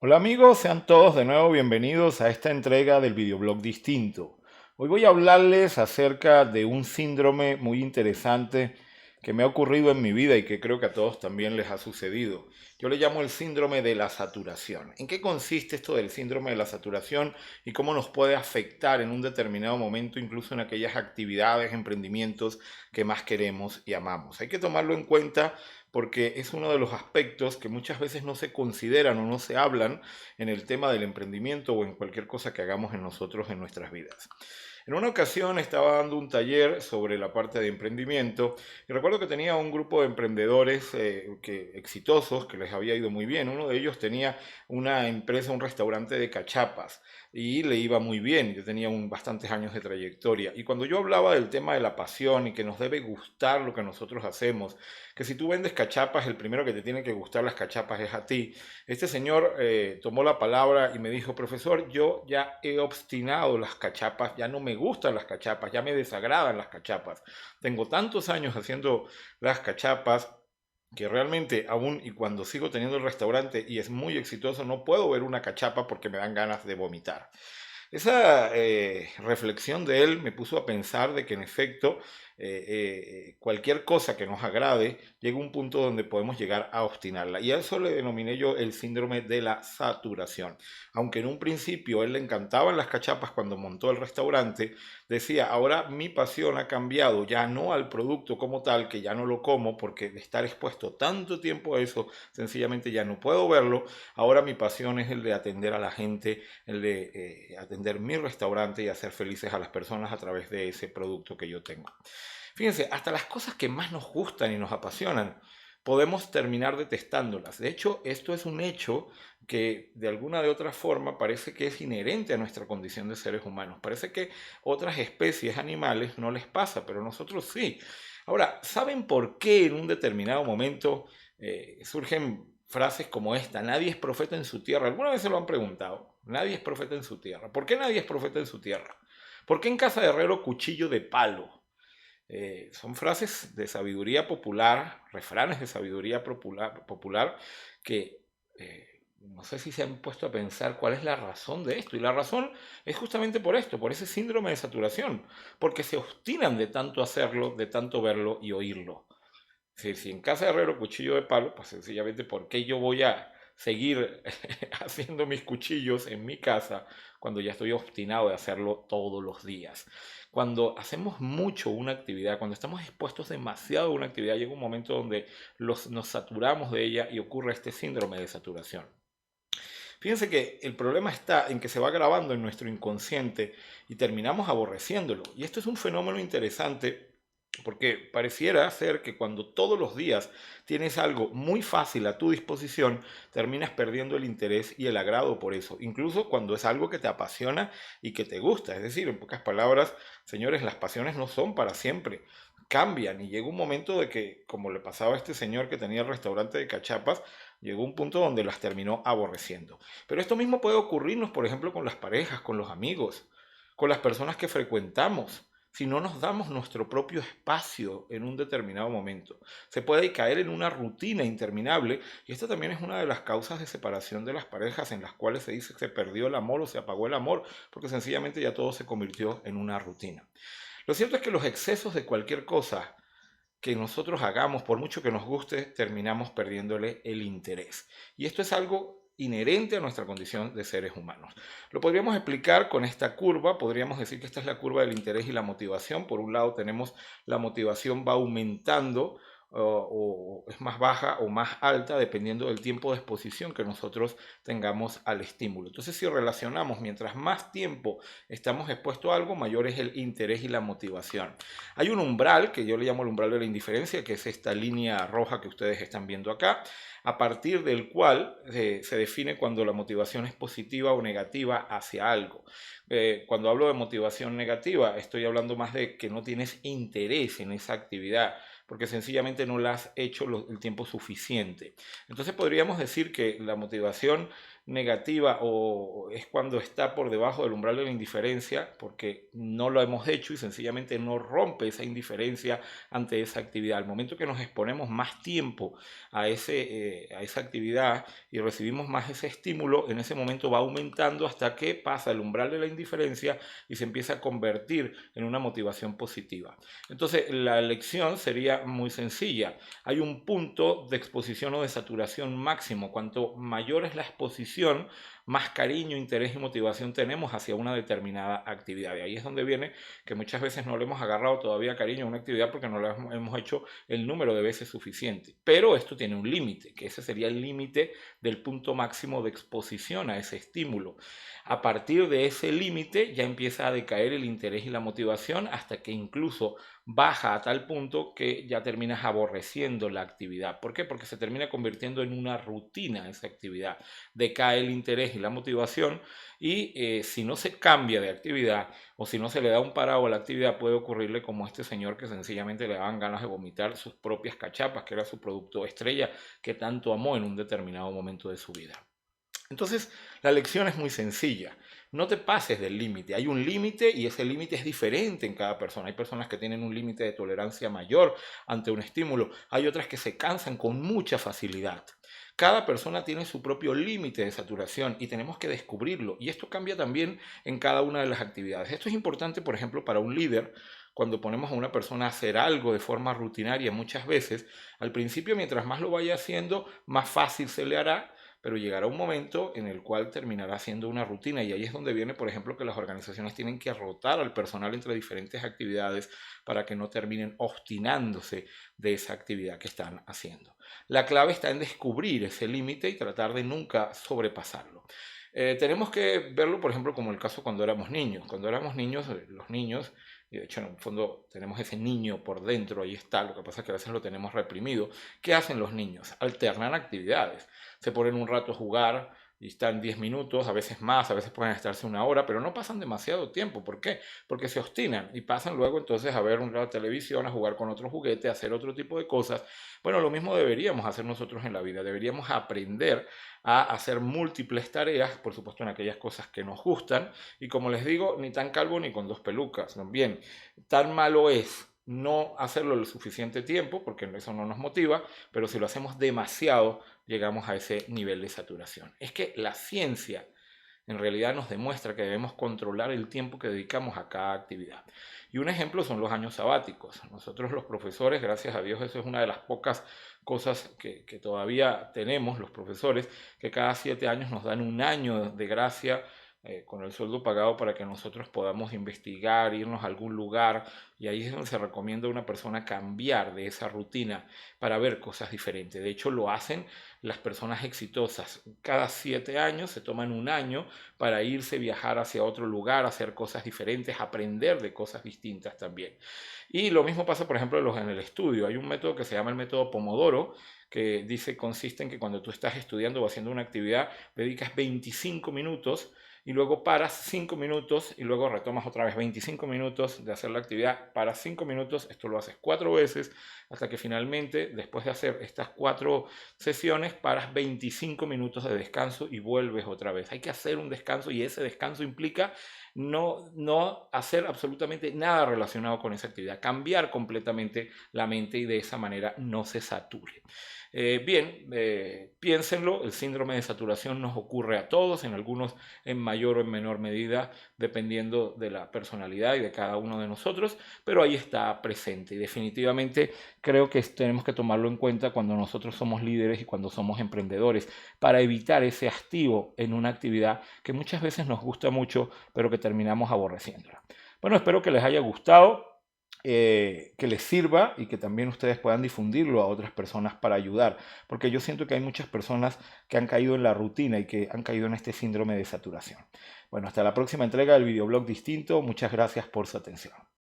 Hola amigos, sean todos de nuevo bienvenidos a esta entrega del videoblog distinto. Hoy voy a hablarles acerca de un síndrome muy interesante que me ha ocurrido en mi vida y que creo que a todos también les ha sucedido. Yo le llamo el síndrome de la saturación. ¿En qué consiste esto del síndrome de la saturación y cómo nos puede afectar en un determinado momento, incluso en aquellas actividades, emprendimientos que más queremos y amamos? Hay que tomarlo en cuenta porque es uno de los aspectos que muchas veces no se consideran o no se hablan en el tema del emprendimiento o en cualquier cosa que hagamos en nosotros en nuestras vidas. En una ocasión estaba dando un taller sobre la parte de emprendimiento y recuerdo que tenía un grupo de emprendedores exitosos que les había ido muy bien. Uno de ellos tenía una empresa, un restaurante de cachapas y le iba muy bien. Yo tenía bastantes años de trayectoria. Y cuando yo hablaba del tema de la pasión y que nos debe gustar lo que nosotros hacemos, que si tú vendes cachapas, el primero que te tiene que gustar las cachapas es a ti. Este señor tomó la palabra y me dijo: profesor, yo ya he obstinado las cachapas, ya no me gustan las cachapas, ya me desagradan las cachapas. Tengo tantos años haciendo las cachapas que realmente aún y cuando sigo teniendo el restaurante y es muy exitoso, no puedo ver una cachapa porque me dan ganas de vomitar. Esa reflexión de él me puso a pensar de que en efecto cualquier cosa que nos agrade llega a un punto donde podemos llegar a obstinarla. Y a eso le denominé yo el síndrome de la saturación. Aunque en un principio a él le encantaban las cachapas cuando montó el restaurante, decía: ahora mi pasión ha cambiado, ya no al producto como tal, que ya no lo como porque de estar expuesto tanto tiempo a eso, sencillamente ya no puedo verlo. Ahora mi pasión es el de atender a la gente, el de atender mi restaurante y hacer felices a las personas a través de ese producto que yo tengo. Fíjense, hasta las cosas que más nos gustan y nos apasionan, podemos terminar detestándolas. De hecho, esto es un hecho que de alguna de otra forma parece que es inherente a nuestra condición de seres humanos. Parece que otras especies animales no les pasa, pero nosotros sí. Ahora, ¿saben por qué en un determinado momento surgen frases como esta? Nadie es profeta en su tierra. ¿Alguna vez se lo han preguntado? Nadie es profeta en su tierra. ¿Por qué nadie es profeta en su tierra? ¿Por qué en casa de herrero cuchillo de palo? Son frases de sabiduría popular, refranes de sabiduría popular que no sé si se han puesto a pensar cuál es la razón de esto. Y la razón es justamente por esto, por ese síndrome de saturación, porque se obstinan de tanto hacerlo, de tanto verlo y oírlo. Si en casa de herrero cuchillo de palo, pues sencillamente, ¿por qué yo voy a seguir haciendo mis cuchillos en mi casa cuando ya estoy obstinado de hacerlo todos los días? Cuando hacemos mucho una actividad, cuando estamos expuestos demasiado a una actividad, llega un momento donde nos saturamos de ella y ocurre este síndrome de saturación. Fíjense que el problema está en que se va grabando en nuestro inconsciente y terminamos aborreciéndolo. Y esto es un fenómeno interesante porque pareciera ser que cuando todos los días tienes algo muy fácil a tu disposición, terminas perdiendo el interés y el agrado por eso, incluso cuando es algo que te apasiona y que te gusta. Es decir, en pocas palabras, señores, las pasiones no son para siempre, cambian y llega un momento de que, como le pasaba a este señor que tenía el restaurante de cachapas, llegó un punto donde las terminó aborreciendo. Pero esto mismo puede ocurrirnos, por ejemplo, con las parejas, con los amigos, con las personas que frecuentamos, si no nos damos nuestro propio espacio en un determinado momento. Se puede caer en una rutina interminable y esta también es una de las causas de separación de las parejas en las cuales se dice que se perdió el amor o se apagó el amor porque sencillamente ya todo se convirtió en una rutina. Lo cierto es que los excesos de cualquier cosa que nosotros hagamos, por mucho que nos guste, terminamos perdiéndole el interés. Y esto es algo inherente a nuestra condición de seres humanos. Lo podríamos explicar con esta curva, podríamos decir que esta es la curva del interés y la motivación. Por un lado tenemos la motivación va aumentando o es más baja o más alta dependiendo del tiempo de exposición que nosotros tengamos al estímulo. Entonces, si relacionamos, mientras más tiempo estamos expuestos a algo, mayor es el interés y la motivación. Hay un umbral, que yo le llamo el umbral de la indiferencia, que es esta línea roja que ustedes están viendo acá, a partir del cual se define cuando la motivación es positiva o negativa hacia algo. Cuando hablo de motivación negativa, estoy hablando más de que no tienes interés en esa actividad. porque sencillamente no la has hecho el tiempo suficiente. Entonces podríamos decir que la motivación negativa o es cuando está por debajo del umbral de la indiferencia porque no lo hemos hecho y sencillamente no rompe esa indiferencia ante esa actividad. Al momento que nos exponemos más tiempo a esa actividad y recibimos más ese estímulo, en ese momento va aumentando hasta que pasa el umbral de la indiferencia y se empieza a convertir en una motivación positiva. Entonces la lección sería muy sencilla. Hay un punto de exposición o de saturación máximo. Cuanto mayor es la exposición, más cariño, interés y motivación tenemos hacia una determinada actividad. Y ahí es donde viene que muchas veces no le hemos agarrado todavía cariño a una actividad porque no la hemos hecho el número de veces suficiente. Pero esto tiene un límite, que ese sería el límite del punto máximo de exposición a ese estímulo. A partir de ese límite ya empieza a decaer el interés y la motivación hasta que incluso baja a tal punto que ya terminas aborreciendo la actividad. ¿Por qué? Porque se termina convirtiendo en una rutina esa actividad. Decae el interés y la motivación y si no se cambia de actividad o si no se le da un parado a la actividad puede ocurrirle como a este señor que sencillamente le daban ganas de vomitar sus propias cachapas, que era su producto estrella que tanto amó en un determinado momento de su vida. Entonces, la lección es muy sencilla. No te pases del límite. Hay un límite y ese límite es diferente en cada persona. Hay personas que tienen un límite de tolerancia mayor ante un estímulo. Hay otras que se cansan con mucha facilidad. Cada persona tiene su propio límite de saturación y tenemos que descubrirlo. Y esto cambia también en cada una de las actividades. Esto es importante, por ejemplo, para un líder. Cuando ponemos a una persona a hacer algo de forma rutinaria muchas veces, al principio mientras más lo vaya haciendo, más fácil se le hará, pero llegará un momento en el cual terminará siendo una rutina y ahí es donde viene, por ejemplo, que las organizaciones tienen que rotar al personal entre diferentes actividades para que no terminen obstinándose de esa actividad que están haciendo. La clave está en descubrir ese límite y tratar de nunca sobrepasarlo. Tenemos que verlo, por ejemplo, como el caso cuando éramos niños. Cuando éramos niños, los niños, y de hecho en el fondo tenemos ese niño por dentro, ahí está, lo que pasa es que a veces lo tenemos reprimido. ¿Qué hacen los niños? Alternan actividades. Se ponen un rato a jugar y están 10 minutos, a veces más, a veces pueden estarse una hora, pero no pasan demasiado tiempo. ¿Por qué? Porque se obstinan y pasan luego entonces a ver una televisión, a jugar con otro juguete, a hacer otro tipo de cosas. Bueno, lo mismo deberíamos hacer nosotros en la vida. Deberíamos aprender a hacer múltiples tareas, por supuesto en aquellas cosas que nos gustan, y como les digo, ni tan calvo ni con dos pelucas. Bien, tan malo es no hacerlo lo suficiente tiempo, porque eso no nos motiva, pero si lo hacemos demasiado, llegamos a ese nivel de saturación. Es que la ciencia en realidad nos demuestra que debemos controlar el tiempo que dedicamos a cada actividad. Y un ejemplo son los años sabáticos. Nosotros los profesores, gracias a Dios, eso es una de las pocas cosas que todavía tenemos los profesores, que cada 7 años nos dan un año de gracia con el sueldo pagado para que nosotros podamos investigar, irnos a algún lugar y ahí es donde se recomienda a una persona cambiar de esa rutina para ver cosas diferentes. De hecho, lo hacen las personas exitosas. Cada 7 años se toman un año para irse, viajar hacia otro lugar, hacer cosas diferentes, aprender de cosas distintas también. Y lo mismo pasa, por ejemplo, en el estudio. Hay un método que se llama el método Pomodoro, que dice, consiste en que cuando tú estás estudiando o haciendo una actividad, dedicas 25 minutos y luego paras 5 minutos y luego retomas otra vez 25 minutos de hacer la actividad, paras 5 minutos, esto lo haces 4 veces hasta que finalmente, después de hacer estas 4 sesiones, paras 25 minutos de descanso y vuelves otra vez. Hay que hacer un descanso y ese descanso implica no hacer absolutamente nada relacionado con esa actividad, cambiar completamente la mente y de esa manera no se sature. Piénsenlo, el síndrome de saturación nos ocurre a todos, en algunos en mayor o en menor medida, dependiendo de la personalidad y de cada uno de nosotros, pero ahí está presente y definitivamente creo que tenemos que tomarlo en cuenta cuando nosotros somos líderes y cuando somos emprendedores, para evitar ese hastío en una actividad que muchas veces nos gusta mucho, pero que terminamos aborreciéndola. Bueno, espero que les haya gustado, que les sirva y que también ustedes puedan difundirlo a otras personas para ayudar, porque yo siento que hay muchas personas que han caído en la rutina y que han caído en este síndrome de saturación. Bueno, hasta la próxima entrega del videoblog distinto. Muchas gracias por su atención.